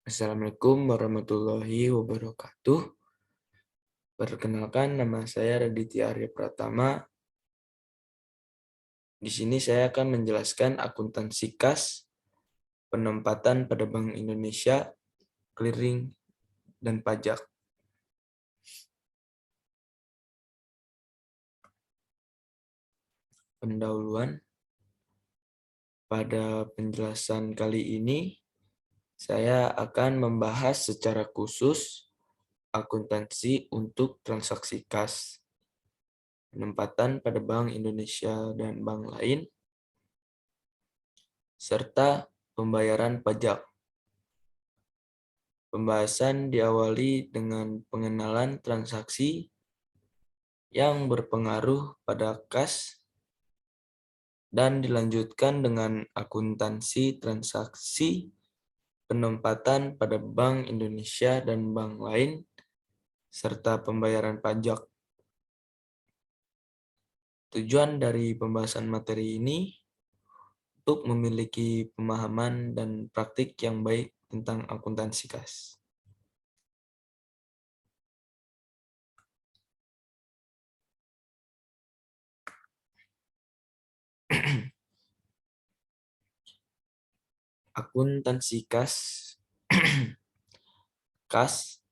Assalamualaikum warahmatullahi wabarakatuh. Perkenalkan, nama saya Raditya Arya Pratama. Di sini saya akan menjelaskan akuntansi kas, penempatan pada Bank Indonesia, clearing, dan pajak. Pendahuluan. Pada penjelasan kali ini, saya akan membahas secara khusus akuntansi untuk transaksi kas, penempatan pada Bank Indonesia dan bank lain, serta pembayaran pajak. Pembahasan diawali dengan pengenalan transaksi yang berpengaruh pada kas dan dilanjutkan dengan akuntansi transaksi penempatan pada Bank Indonesia dan bank lain serta pembayaran pajak. Tujuan dari pembahasan materi ini untuk memiliki pemahaman dan praktik yang baik tentang akuntansi kas. Akuntansi kas. Kas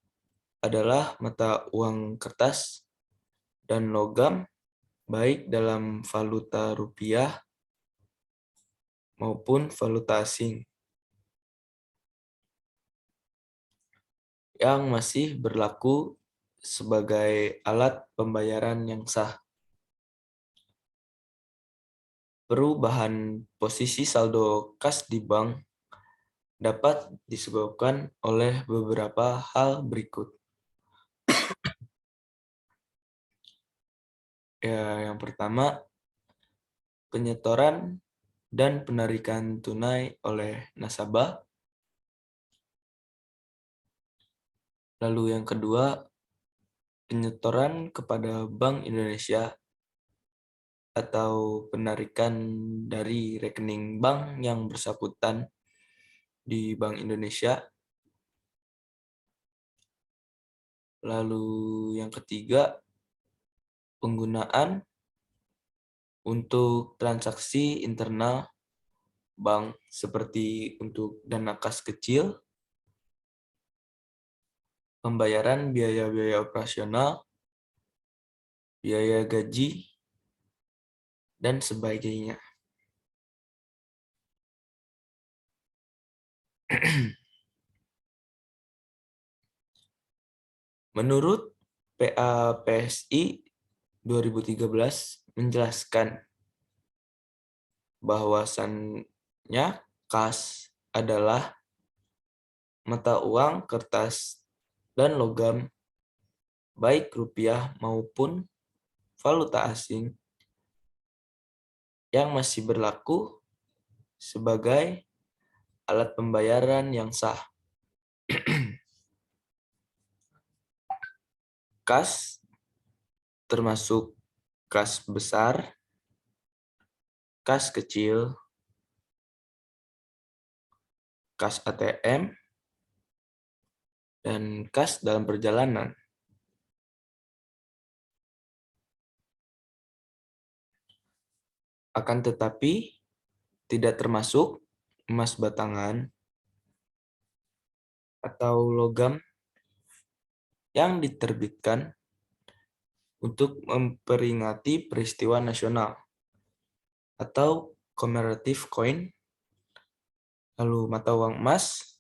adalah mata uang kertas dan logam baik dalam valuta rupiah maupun valuta asing yang masih berlaku sebagai alat pembayaran yang sah. Perubahan posisi saldo kas di bank dapat disebabkan oleh beberapa hal berikut. Yang pertama, penyetoran dan penarikan tunai oleh nasabah. Lalu yang kedua, penyetoran kepada Bank Indonesia atau penarikan dari rekening bank yang bersangkutan di Bank Indonesia. Lalu yang ketiga, penggunaan untuk transaksi internal bank seperti untuk dana kas kecil, pembayaran biaya-biaya operasional, biaya gaji, dan sebagainya. Menurut PAPSI 2013 menjelaskan bahwasannya kas adalah mata uang kertas dan logam baik rupiah maupun valuta asing yang masih berlaku sebagai alat pembayaran yang sah. Kas termasuk kas besar, kas kecil, kas ATM, dan kas dalam perjalanan. Akan tetapi, tidak termasuk emas batangan atau logam yang diterbitkan untuk memperingati peristiwa nasional atau commemorative coin, lalu mata uang emas,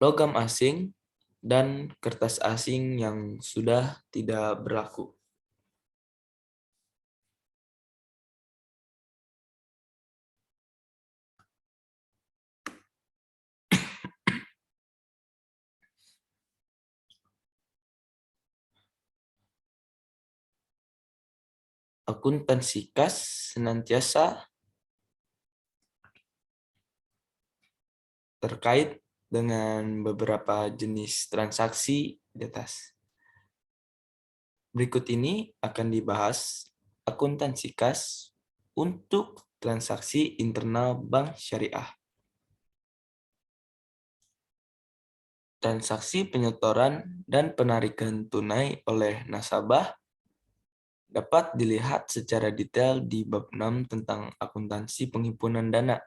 logam asing, dan kertas asing yang sudah tidak berlaku. Akuntansi kas senantiasa terkait dengan beberapa jenis transaksi di atas. Berikut ini akan dibahas akuntansi kas untuk transaksi internal bank syariah. Transaksi penyetoran dan penarikan tunai oleh nasabah dapat dilihat secara detail di bab 6 tentang akuntansi penghimpunan dana.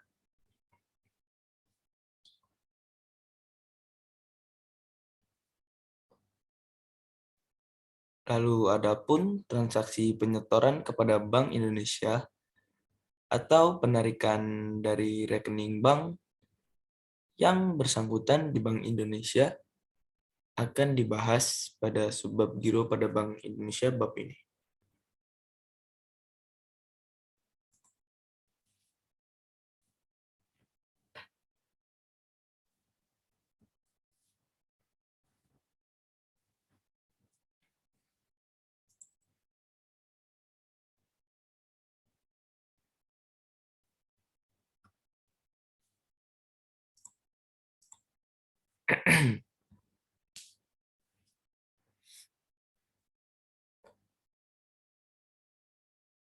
Lalu adapun transaksi penyetoran kepada Bank Indonesia atau penarikan dari rekening bank yang bersangkutan di Bank Indonesia akan dibahas pada subbab giro pada Bank Indonesia bab ini.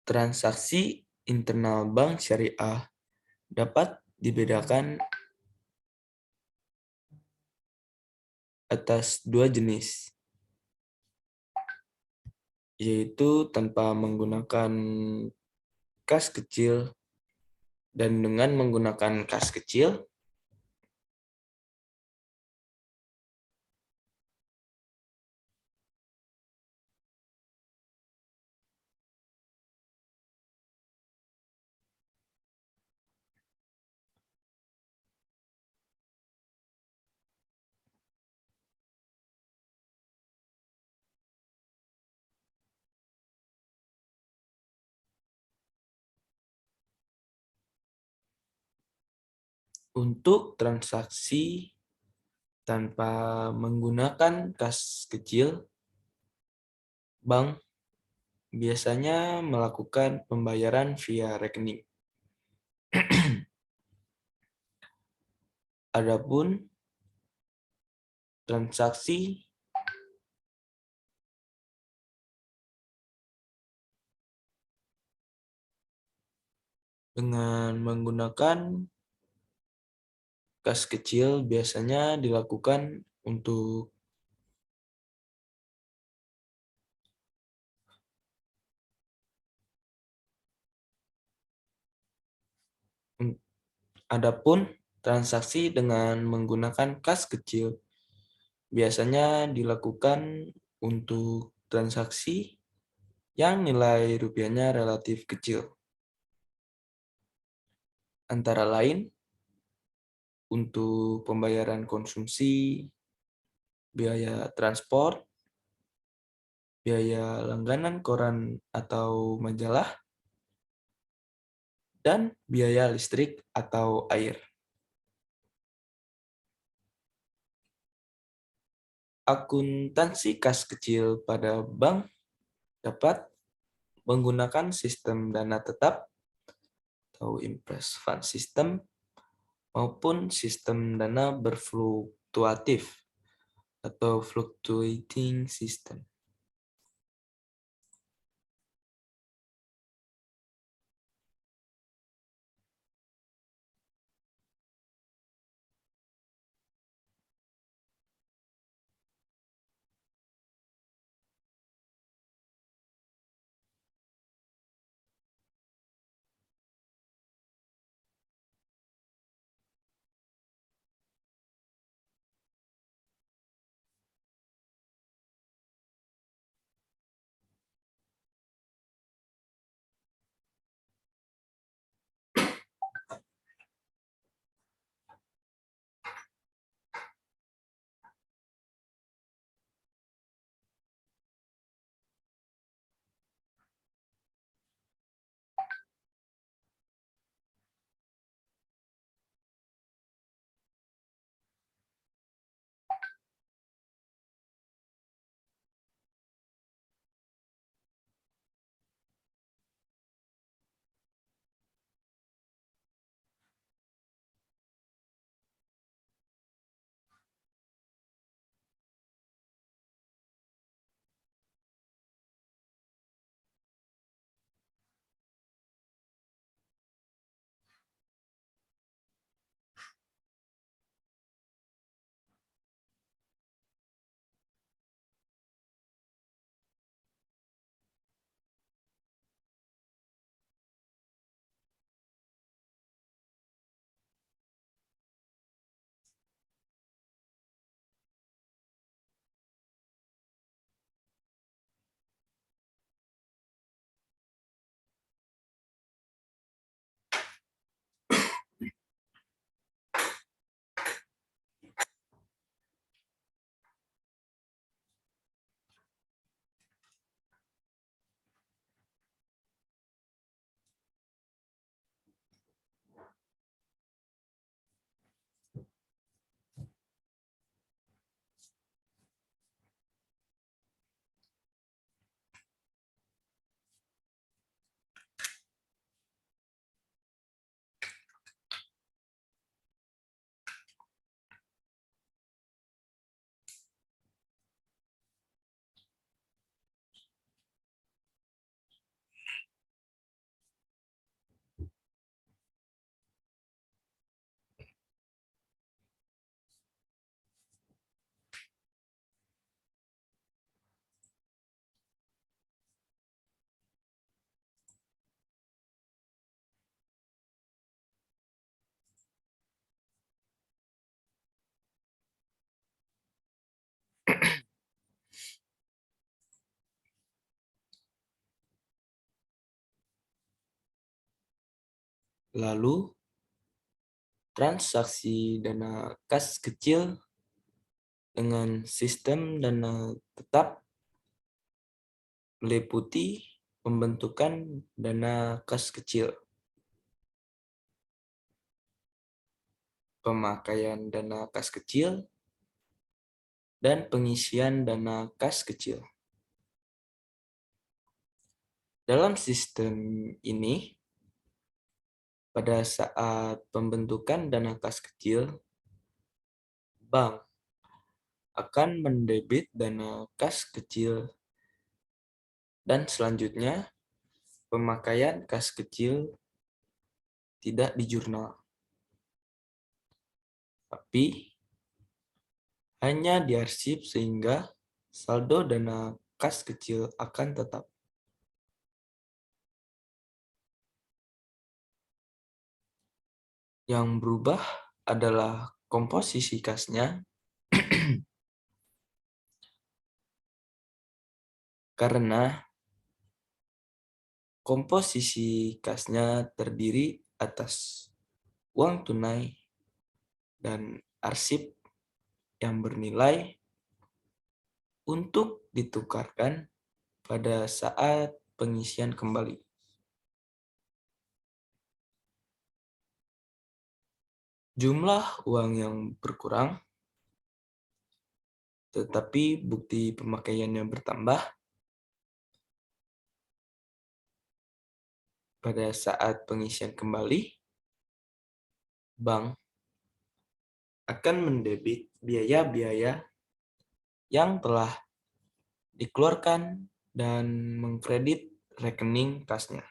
Transaksi internal bank syariah dapat dibedakan atas dua jenis, yaitu tanpa menggunakan kas kecil dan dengan menggunakan kas kecil. Untuk transaksi tanpa menggunakan kas kecil, bank biasanya melakukan pembayaran via rekening. Adapun transaksi dengan menggunakan kas kecil biasanya dilakukan untuk adapun transaksi dengan menggunakan kas kecil biasanya dilakukan untuk transaksi yang nilai rupiahnya relatif kecil. Antara lain untuk pembayaran konsumsi, biaya transport, biaya langganan koran atau majalah, dan biaya listrik atau air. Akuntansi kas kecil pada bank dapat menggunakan sistem dana tetap atau impress fund system maupun sistem dana berfluktuatif atau fluctuating system. Lalu, transaksi dana kas kecil dengan sistem dana tetap meliputi pembentukan dana kas kecil, pemakaian dana kas kecil, dan pengisian dana kas kecil. Dalam sistem ini, pada saat pembentukan dana kas kecil, bank akan mendebit dana kas kecil dan selanjutnya pemakaian kas kecil tidak di jurnal, tapi hanya diarsip sehingga saldo dana kas kecil akan tetap. Yang berubah adalah komposisi kasnya karena komposisi kasnya terdiri atas uang tunai dan arsip yang bernilai untuk ditukarkan pada saat pengisian kembali. Jumlah uang yang berkurang, tetapi bukti pemakaiannya bertambah pada saat pengisian kembali. Bank akan mendebit biaya-biaya yang telah dikeluarkan dan mengkredit rekening kasnya.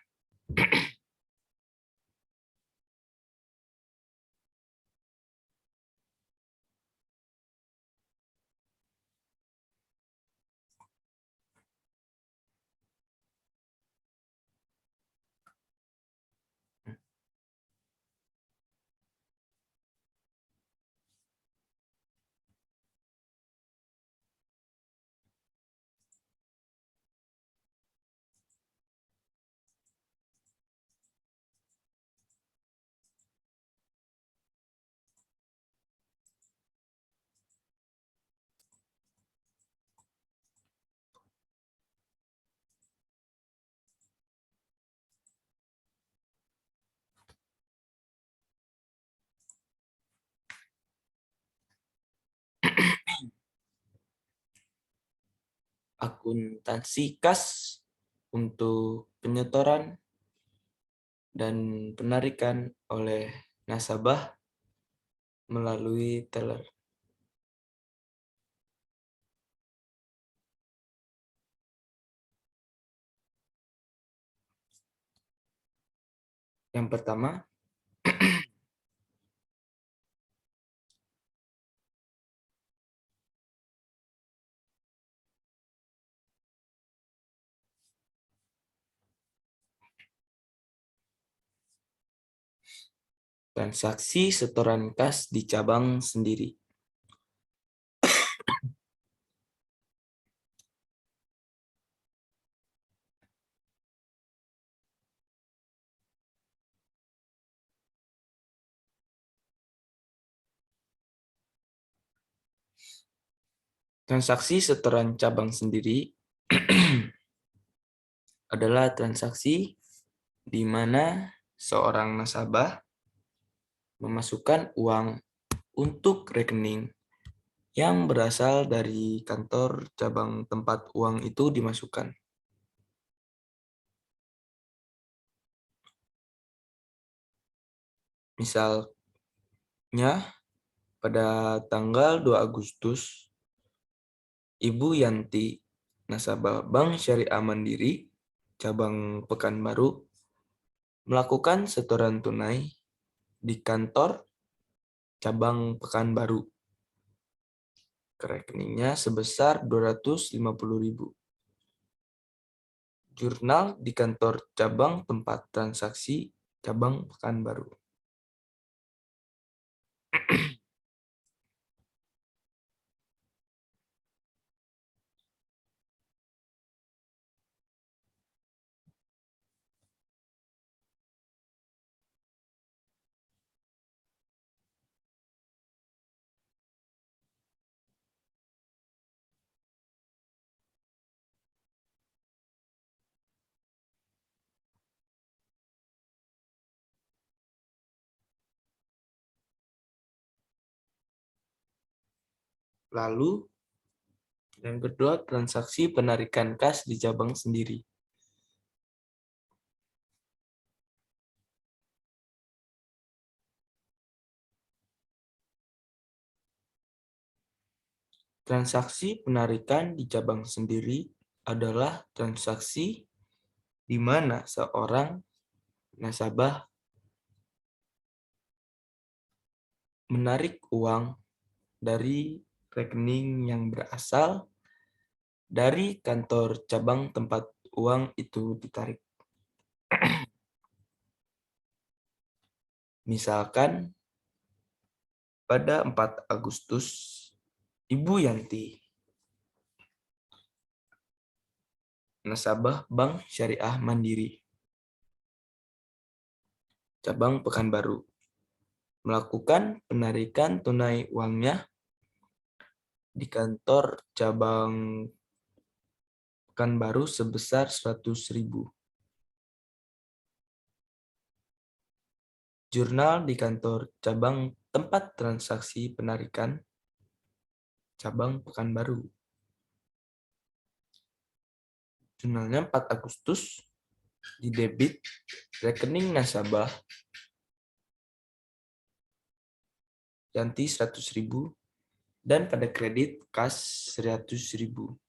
Akuntansi kas untuk penyetoran dan penarikan oleh nasabah melalui teller. Yang pertama, transaksi setoran kas di cabang sendiri. Transaksi setoran cabang sendiri adalah transaksi di mana seorang nasabah memasukkan uang untuk rekening yang berasal dari kantor cabang tempat uang itu dimasukkan. Misalnya, pada tanggal 2 Agustus, Ibu Yanti, nasabah Bank Syariah Mandiri, cabang Pekanbaru, melakukan setoran tunai di kantor cabang Pekanbaru ke rekeningnya sebesar 250.000. Jurnal di kantor cabang tempat transaksi cabang Pekanbaru. Lalu, yang kedua, transaksi penarikan kas di cabang sendiri. Transaksi penarikan di cabang sendiri adalah transaksi di mana seorang nasabah menarik uang dari rekening yang berasal dari kantor cabang tempat uang itu ditarik. Misalkan pada 4 Agustus, Ibu Yanti, nasabah Bank Syariah Mandiri, cabang Pekanbaru, melakukan penarikan tunai uangnya di kantor cabang Pekanbaru sebesar 100.000. Jurnal di kantor cabang tempat transaksi penarikan cabang Pekanbaru. Jurnalnya 4 Agustus, di debit rekening nasabah Yanti 100.000 dan pada kredit kas 100.000.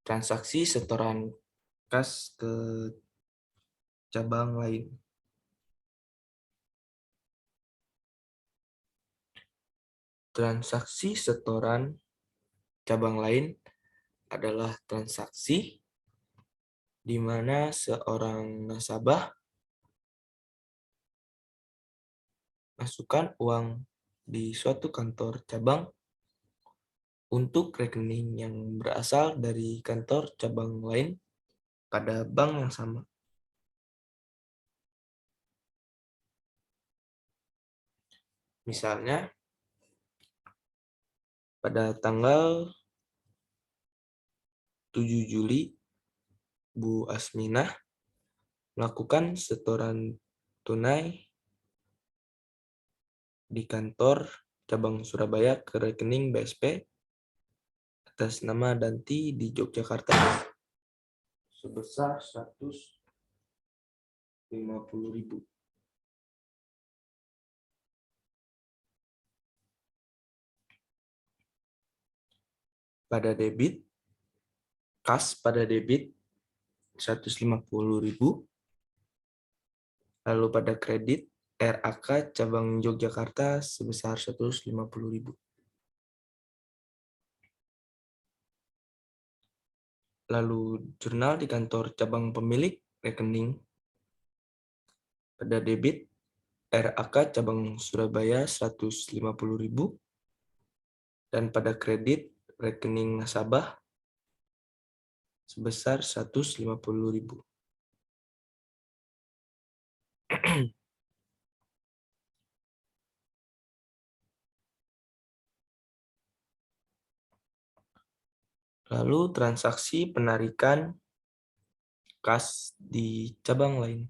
Transaksi setoran kas ke cabang lain. Transaksi setoran cabang lain adalah transaksi di mana seorang nasabah masukkan uang di suatu kantor cabang untuk rekening yang berasal dari kantor cabang lain pada bank yang sama. Misalnya, pada tanggal 7 Juli, Bu Asminah melakukan setoran tunai di kantor cabang Surabaya ke rekening BSP atas nama Danti di Yogyakarta sebesar 150.000. Pada debit, kas pada debit 150.000, lalu pada kredit RAK cabang Yogyakarta sebesar 150.000. Lalu jurnal di kantor cabang pemilik rekening pada debit RAK cabang Surabaya 150.000 dan pada kredit rekening nasabah sebesar 150.000. Lalu transaksi penarikan kas di cabang lain.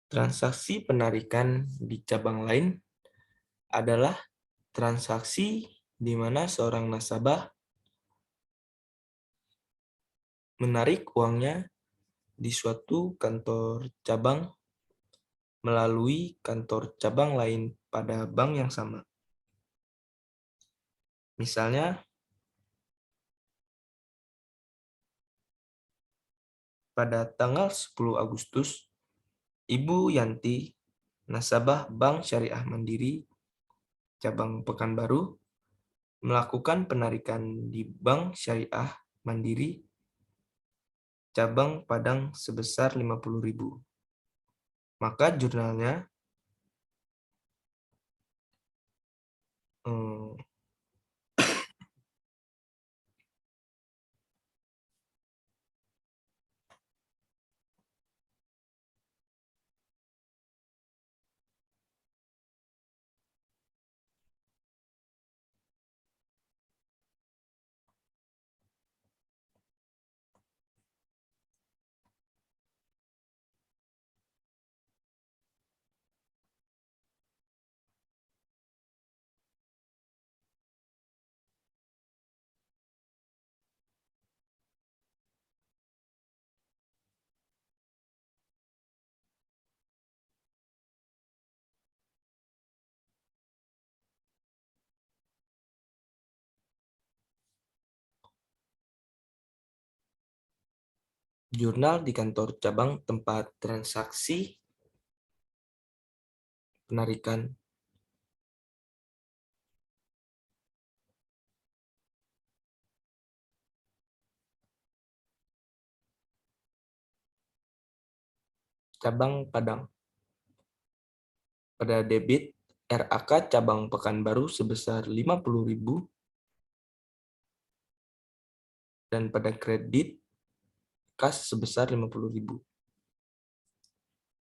Transaksi penarikan di cabang lain adalah transaksi di mana seorang nasabah menarik uangnya di suatu kantor cabang melalui kantor cabang lain pada bank yang sama. Misalnya, pada tanggal 10 Agustus, Ibu Yanti, nasabah Bank Syariah Mandiri, cabang Pekanbaru, melakukan penarikan di Bank Syariah Mandiri, cabang Padang sebesar 50.000. Maka jurnalnya jurnal di kantor cabang tempat transaksi penarikan cabang Padang. Pada debit RAK cabang Pekanbaru sebesar 50.000 dan pada kredit kas sebesar 50.000.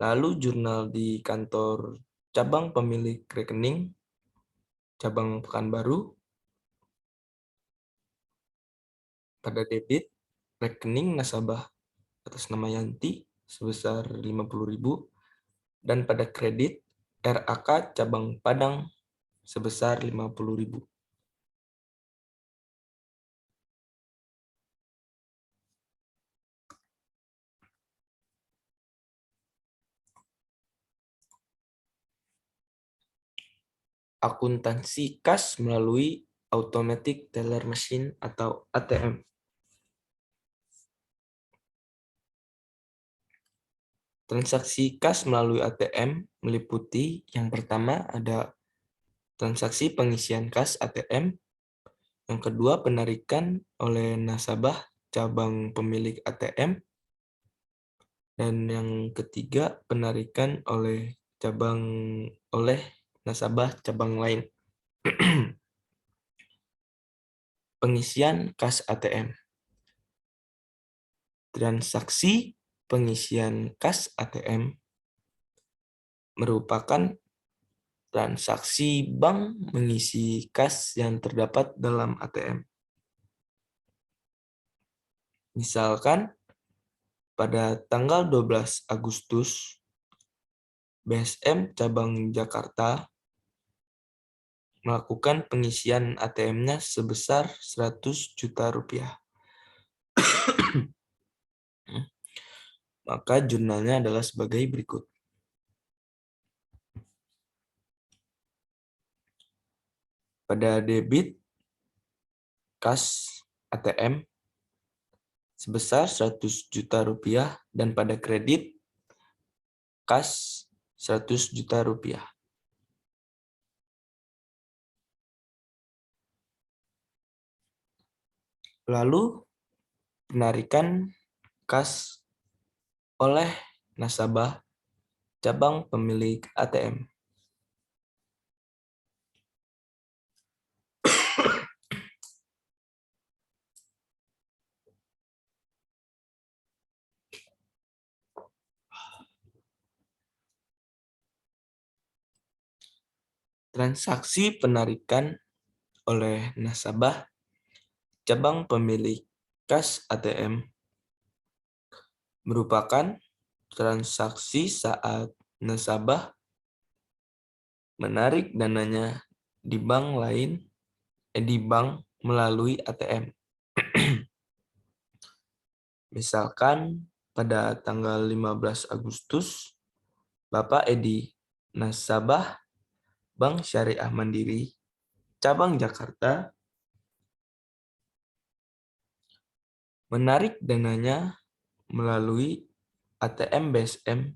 Lalu jurnal di kantor cabang pemilik rekening cabang Pekanbaru pada debit rekening nasabah atas nama Yanti sebesar 50.000 dan pada kredit RAK cabang Padang sebesar 50.000. akuntansi kas melalui Automatic Teller Machine atau ATM. Transaksi kas melalui ATM meliputi yang pertama ada transaksi pengisian kas ATM, yang kedua penarikan oleh nasabah cabang pemilik ATM, dan yang ketiga penarikan oleh nasabah cabang lain. Pengisian kas ATM. Transaksi pengisian kas ATM merupakan transaksi bank mengisi kas yang terdapat dalam ATM. Misalkan pada tanggal 12 Agustus, BSM cabang Jakarta melakukan pengisian ATM-nya sebesar 100 juta rupiah. Maka jurnalnya adalah sebagai berikut. Pada debit kas ATM sebesar 100 juta rupiah dan pada kredit kas 100 juta rupiah. Lalu penarikan kas oleh nasabah cabang pemilik ATM. Transaksi penarikan oleh nasabah cabang pemilik kas ATM merupakan transaksi saat nasabah menarik dananya di bank melalui ATM. Misalkan pada tanggal 15 Agustus, Bapak Edi, nasabah Bank Syariah Mandiri, cabang Jakarta, menarik dananya melalui ATM BSM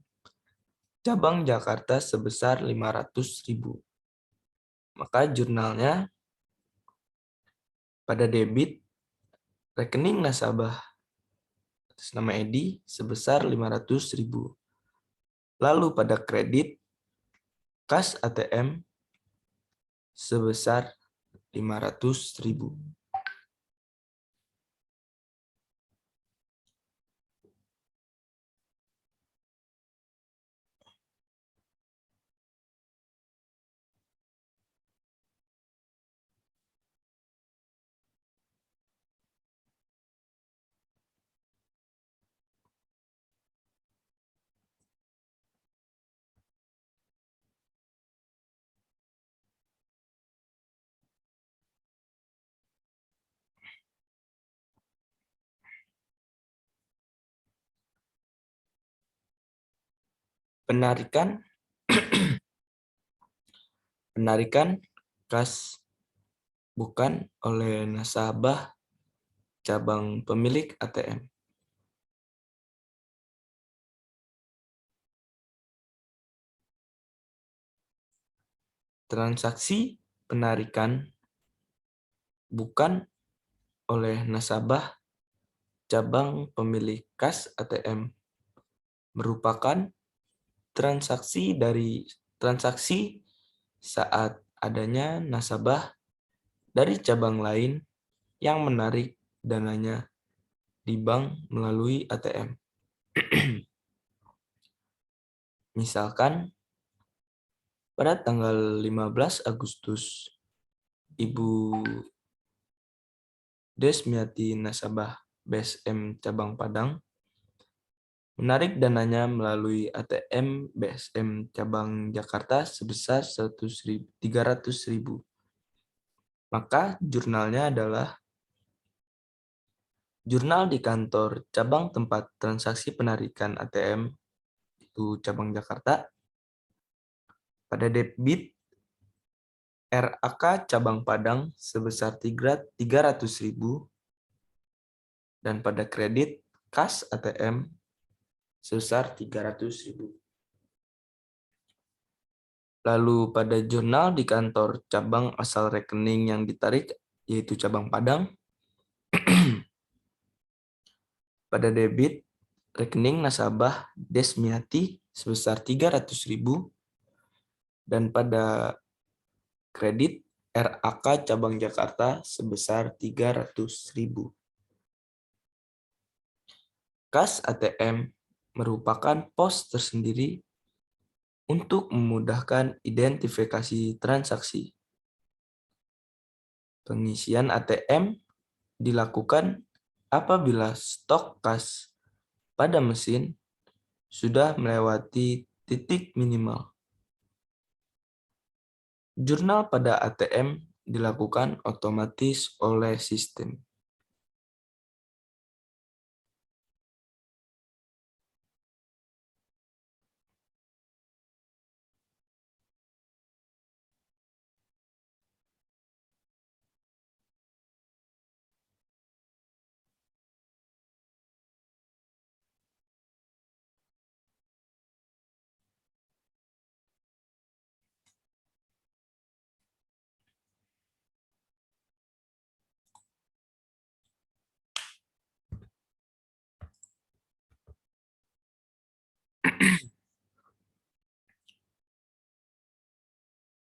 cabang Jakarta sebesar 500.000. Maka jurnalnya pada debit rekening nasabah atas nama Edi sebesar 500.000. Lalu pada kredit kas ATM sebesar 500.000. Penarikan kas bukan oleh nasabah cabang pemilik ATM. Transaksi penarikan bukan oleh nasabah cabang pemilik kas ATM merupakan transaksi saat adanya nasabah dari cabang lain yang menarik dananya di bank melalui ATM. Misalkan pada tanggal 15 Agustus, Ibu Desmiati nasabah BSM cabang Padang menarik dananya melalui ATM BSM cabang Jakarta sebesar 300.000. Maka jurnalnya adalah jurnal di kantor cabang tempat transaksi penarikan ATM itu cabang Jakarta. Pada debit RAK cabang Padang sebesar 300.000 dan pada kredit kas ATM sebesar 300.000. Lalu pada jurnal di kantor cabang asal rekening yang ditarik, yaitu cabang Padang, pada debit rekening nasabah Desmiati sebesar 300.000 dan pada kredit RAK cabang Jakarta sebesar 300.000. Kas ATM merupakan pos tersendiri untuk memudahkan identifikasi transaksi. Pengisian ATM dilakukan apabila stok kas pada mesin sudah melewati titik minimal. Jurnal pada ATM dilakukan otomatis oleh sistem.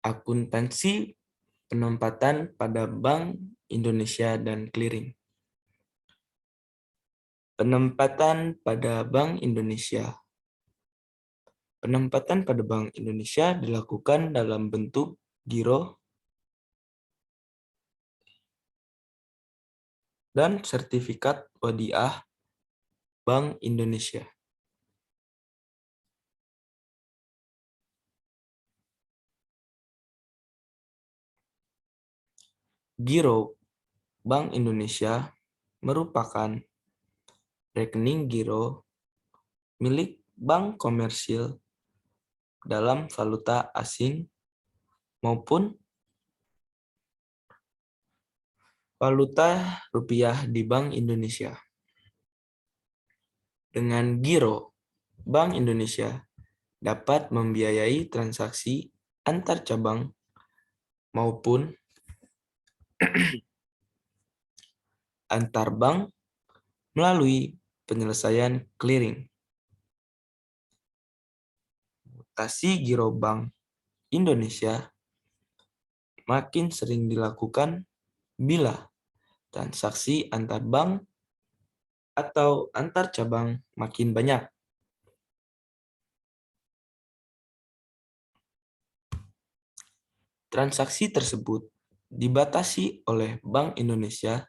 Akuntansi penempatan pada Bank Indonesia dan clearing. Penempatan pada Bank Indonesia. Penempatan pada Bank Indonesia dilakukan dalam bentuk giro dan sertifikat wadiah Bank Indonesia. Giro Bank Indonesia merupakan rekening giro milik bank komersil dalam valuta asing maupun valuta rupiah di Bank Indonesia. Dengan giro, Bank Indonesia dapat membiayai transaksi antar cabang maupun antar bank melalui penyelesaian clearing. Mutasi giro Bank Indonesia makin sering dilakukan bila transaksi antar bank atau antar cabang makin banyak. Transaksi tersebut dibatasi oleh Bank Indonesia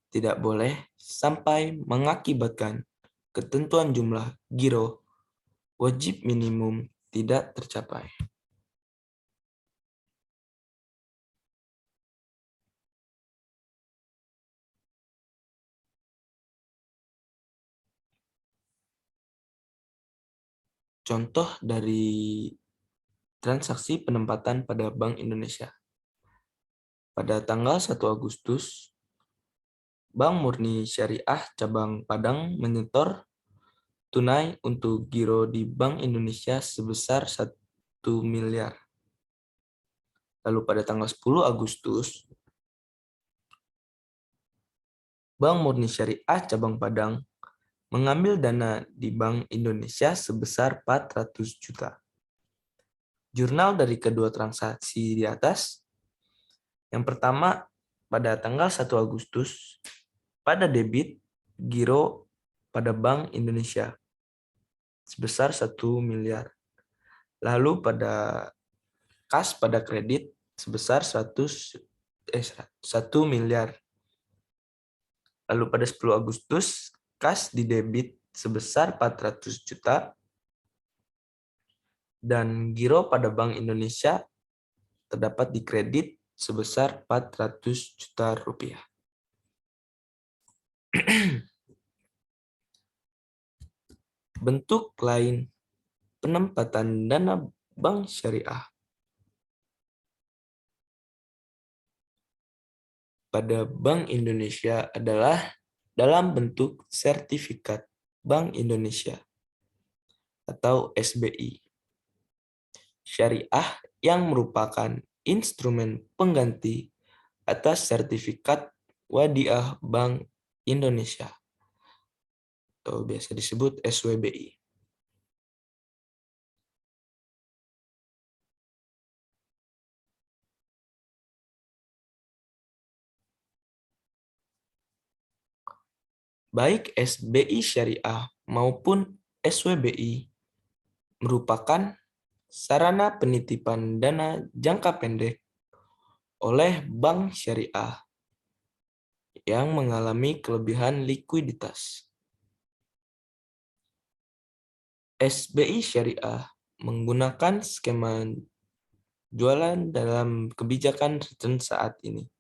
tidak boleh sampai mengakibatkan ketentuan jumlah giro wajib minimum tidak tercapai. Contoh dari transaksi penempatan pada Bank Indonesia. Pada tanggal 1 Agustus, Bank Murni Syariah Cabang Padang menyetor tunai untuk giro di Bank Indonesia sebesar 1 miliar. Lalu pada tanggal 10 Agustus, Bank Murni Syariah Cabang Padang mengambil dana di Bank Indonesia sebesar 400 juta. Jurnal dari kedua transaksi di atas. Yang pertama, pada tanggal 1 Agustus, pada debit giro pada Bank Indonesia sebesar 1 miliar. Lalu pada kas pada kredit sebesar 1 miliar. Lalu pada 10 Agustus, kas di debit sebesar 400 juta dan giro pada Bank Indonesia terdapat di kredit sebesar 400 juta rupiah. Bentuk lain penempatan dana bank syariah. pada Bank Indonesia adalah dalam bentuk sertifikat Bank Indonesia atau SBI. Syariah yang merupakan instrumen pengganti atas sertifikat Wadiah Bank Indonesia atau biasa disebut SWBI. Baik SBI Syariah maupun SWBI merupakan sarana penitipan dana jangka pendek oleh bank syariah yang mengalami kelebihan likuiditas. SBI Syariah menggunakan skema jualan dalam kebijakan return saat ini.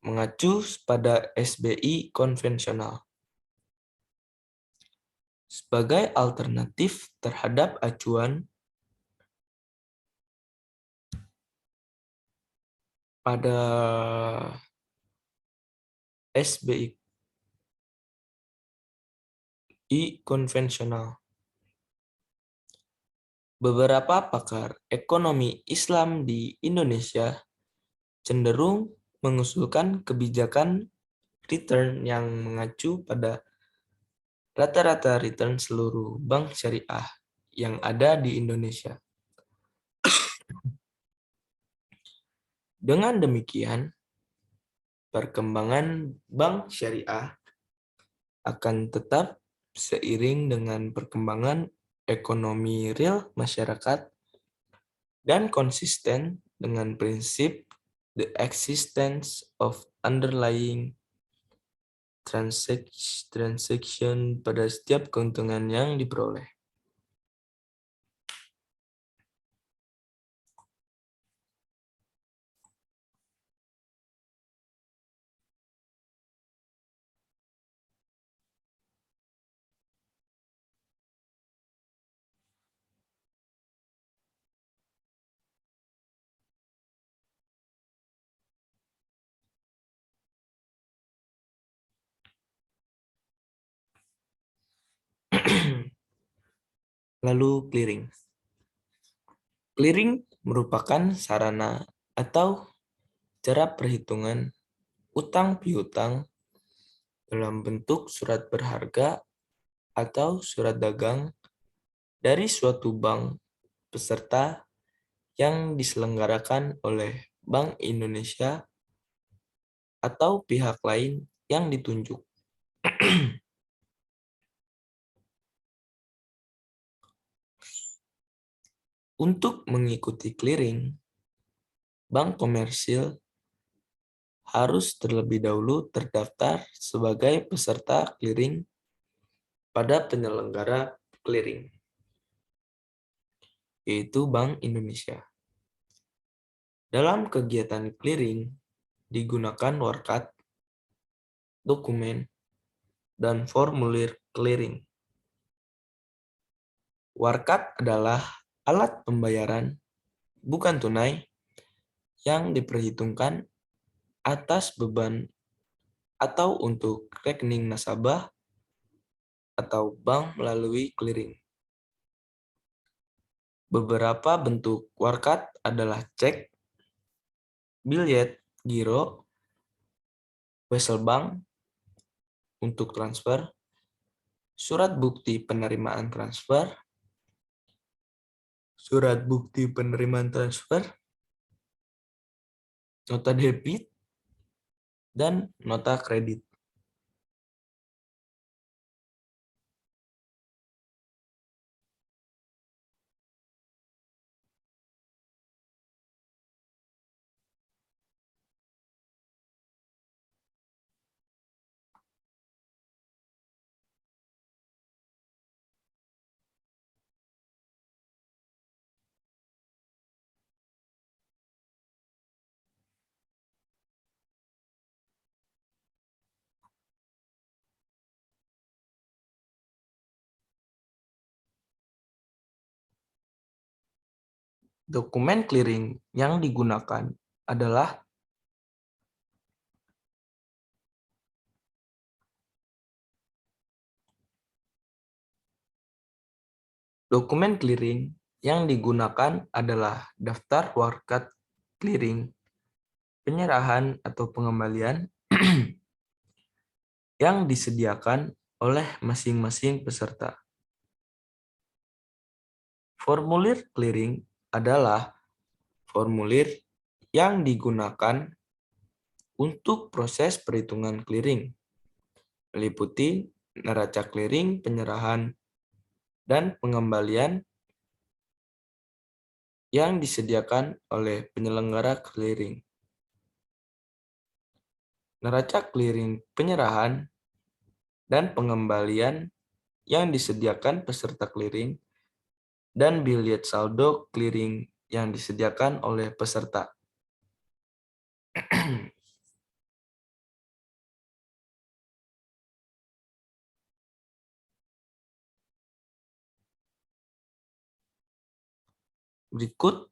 Mengacu pada SBI konvensional. Sebagai alternatif terhadap acuan pada SBI konvensional. Beberapa pakar ekonomi Islam di Indonesia cenderung mengusulkan kebijakan return yang mengacu pada rata-rata return seluruh bank syariah yang ada di Indonesia. Dengan demikian, perkembangan bank syariah akan tetap seiring dengan perkembangan ekonomi real masyarakat dan konsisten dengan prinsip the existence of underlying transaction pada setiap keuntungan yang diperoleh. Lalu clearing. Clearing merupakan sarana atau cara perhitungan utang piutang dalam bentuk surat berharga atau surat dagang dari suatu bank peserta yang diselenggarakan oleh Bank Indonesia atau pihak lain yang ditunjuk. Untuk mengikuti clearing, bank komersil harus terlebih dahulu terdaftar sebagai peserta clearing pada penyelenggara clearing, yaitu Bank Indonesia. Dalam kegiatan clearing, digunakan warkat, dokumen, dan formulir clearing. Warkat adalah alat pembayaran bukan tunai yang diperhitungkan atas beban atau untuk rekening nasabah atau bank melalui clearing. Beberapa bentuk warkat adalah cek, biljet, giro, wesel bank untuk transfer, surat bukti penerimaan transfer, surat bukti penerimaan transfer, nota debit, dan nota kredit. Dokumen clearing yang digunakan adalah daftar warikat clearing, penyerahan atau pengembalian yang disediakan oleh masing-masing peserta. Formulir clearing adalah formulir yang digunakan untuk proses perhitungan clearing, meliputi neraca clearing, penyerahan, dan pengembalian yang disediakan oleh penyelenggara clearing. Neraca clearing penyerahan dan pengembalian yang disediakan peserta clearing, dan biljet saldo clearing yang disediakan oleh peserta. Berikut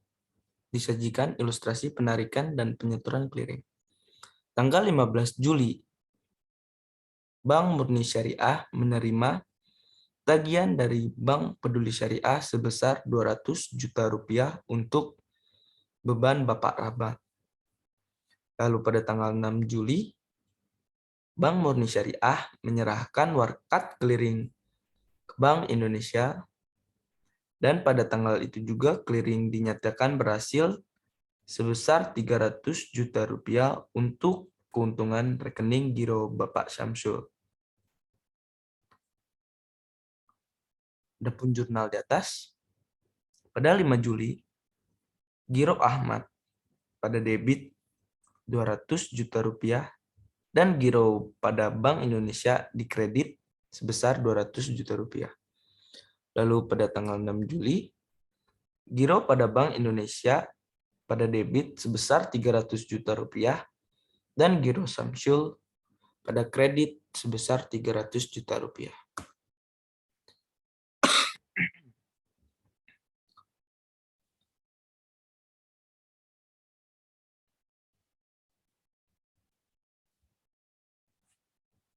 disajikan ilustrasi penarikan dan penyetoran clearing. Tanggal 15 Juli, Bank Murni Syariah menerima tagihan dari Bank Peduli Syariah sebesar 200 juta rupiah untuk beban Bapak Rahmat. Lalu pada tanggal 6 Juli, Bank Murni Syariah menyerahkan warikat clearing ke Bank Indonesia, dan pada tanggal itu juga clearing dinyatakan berhasil sebesar 300 juta rupiah untuk keuntungan rekening giro Bapak Syamsul. Adapun jurnal di atas, pada 5 Juli, giro Ahmad pada debit 200 juta rupiah dan giro pada Bank Indonesia dikredit sebesar 200 juta rupiah. Lalu pada tanggal 6 Juli, giro pada Bank Indonesia pada debit sebesar 300 juta rupiah dan giro Syamsul pada kredit sebesar 300 juta rupiah.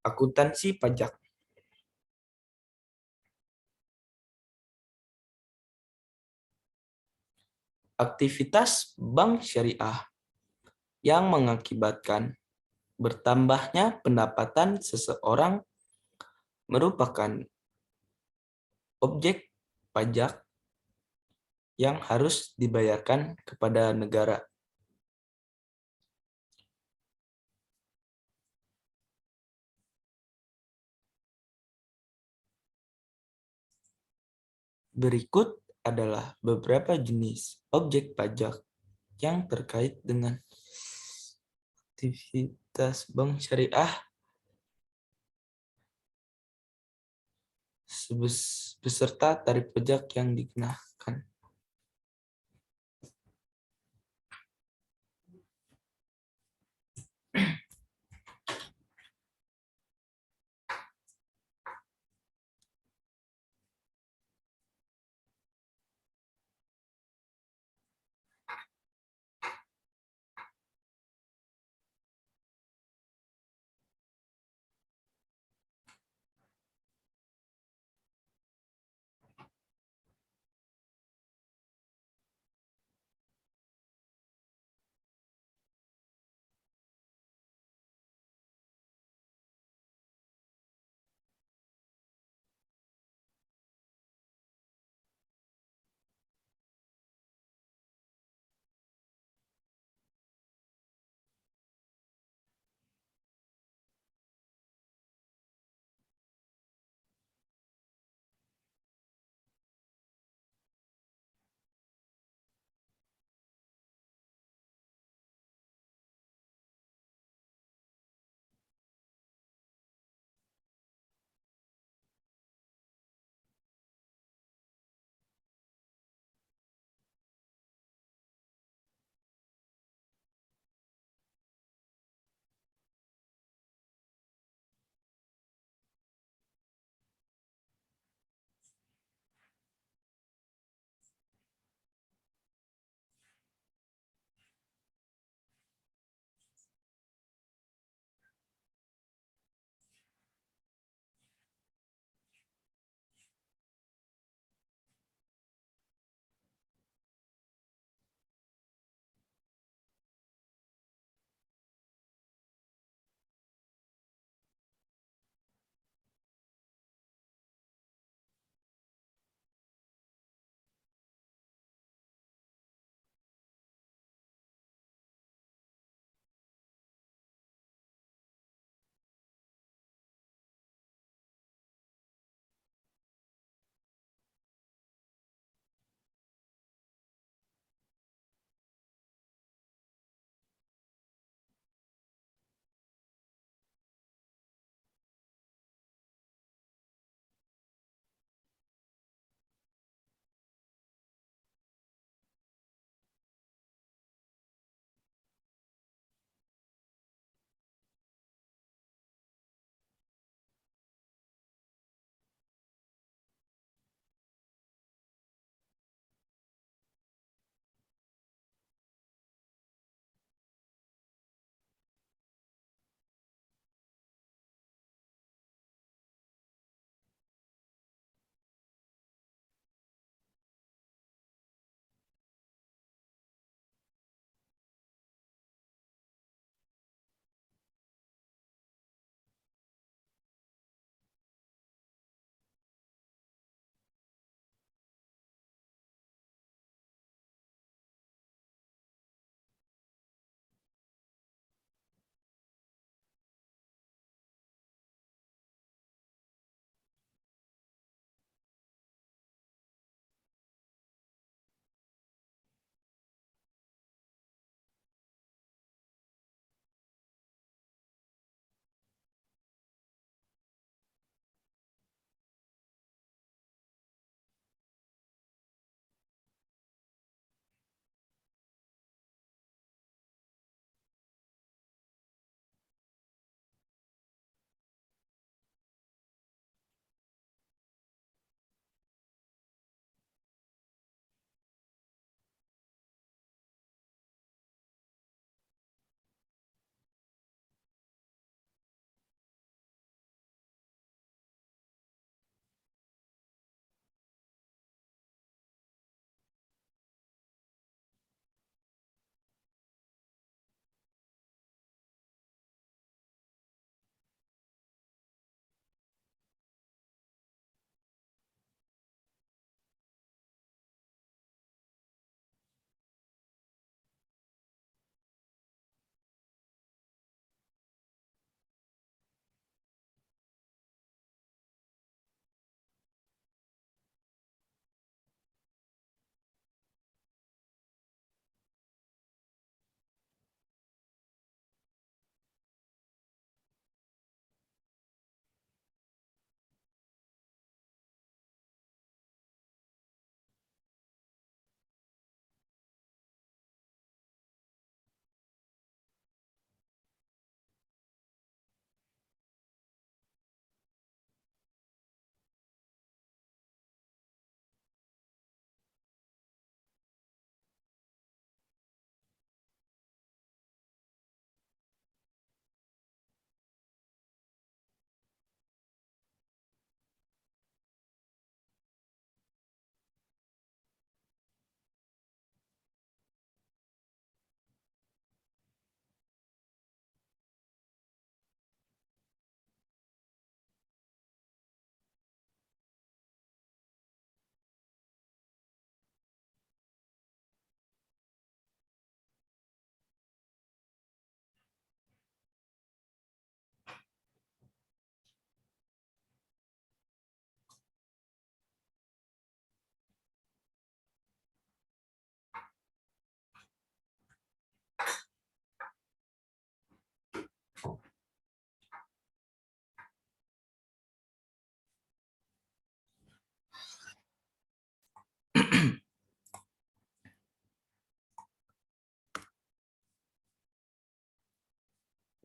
Akuntansi pajak. Aktivitas bank syariah yang mengakibatkan bertambahnya pendapatan seseorang merupakan objek pajak yang harus dibayarkan kepada negara. Berikut adalah beberapa jenis objek pajak yang terkait dengan aktivitas bank syariah beserta tarif pajak yang dikenakan.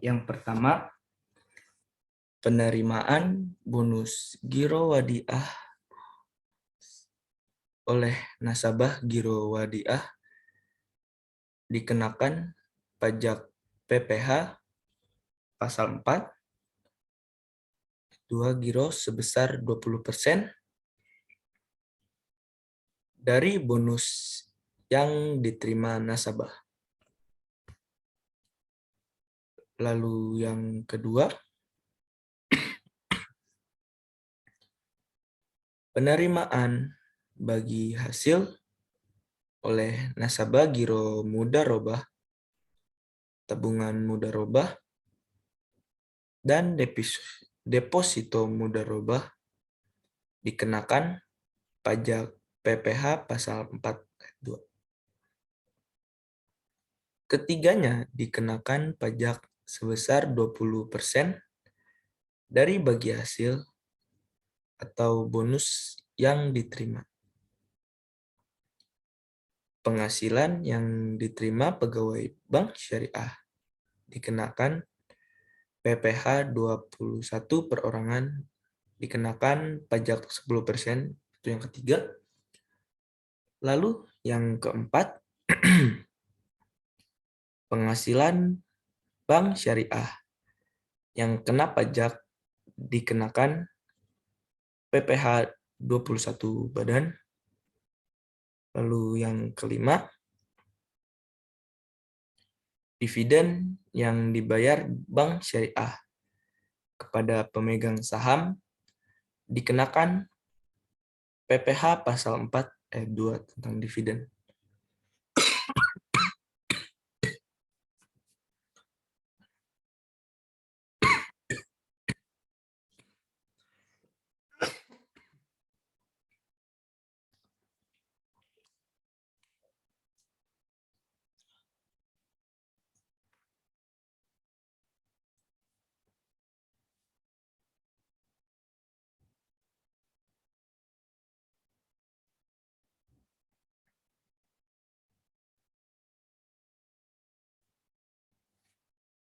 Yang pertama, penerimaan bonus giro wadiah oleh nasabah giro wadiah dikenakan pajak PPh pasal 4, 2 giro sebesar 20% dari bonus yang diterima nasabah. Lalu yang kedua, penerimaan bagi hasil oleh nasabah giro mudharabah, tabungan mudharabah, dan deposito mudharabah dikenakan pajak PPh pasal 4 ayat 2. Ketiganya dikenakan pajak sebesar 20% dari bagi hasil atau bonus yang diterima. Penghasilan yang diterima pegawai bank syariah dikenakan PPh 21 perorangan dikenakan pajak 10%, itu yang ketiga. Lalu yang keempat, penghasilan bank syariah yang kena pajak dikenakan PPh 21 badan. Lalu yang kelima, dividen yang dibayar bank syariah kepada pemegang saham dikenakan PPh pasal 4 ayat 2 tentang dividen.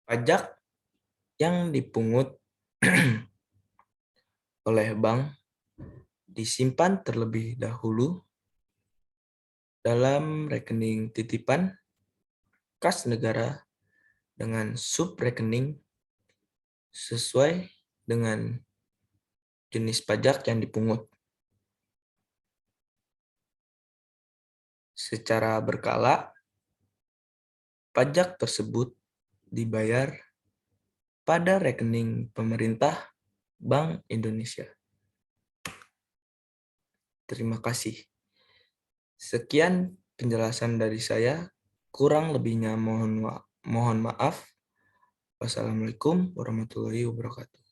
Pajak yang dipungut oleh bank disimpan terlebih dahulu dalam rekening titipan kas negara dengan subrekening sesuai dengan jenis pajak yang dipungut. Secara berkala, pajak tersebut dibayar pada rekening pemerintah Bank Indonesia. Terima kasih. Sekian penjelasan dari saya. Kurang lebihnya mohon maaf. Wassalamualaikum warahmatullahi wabarakatuh.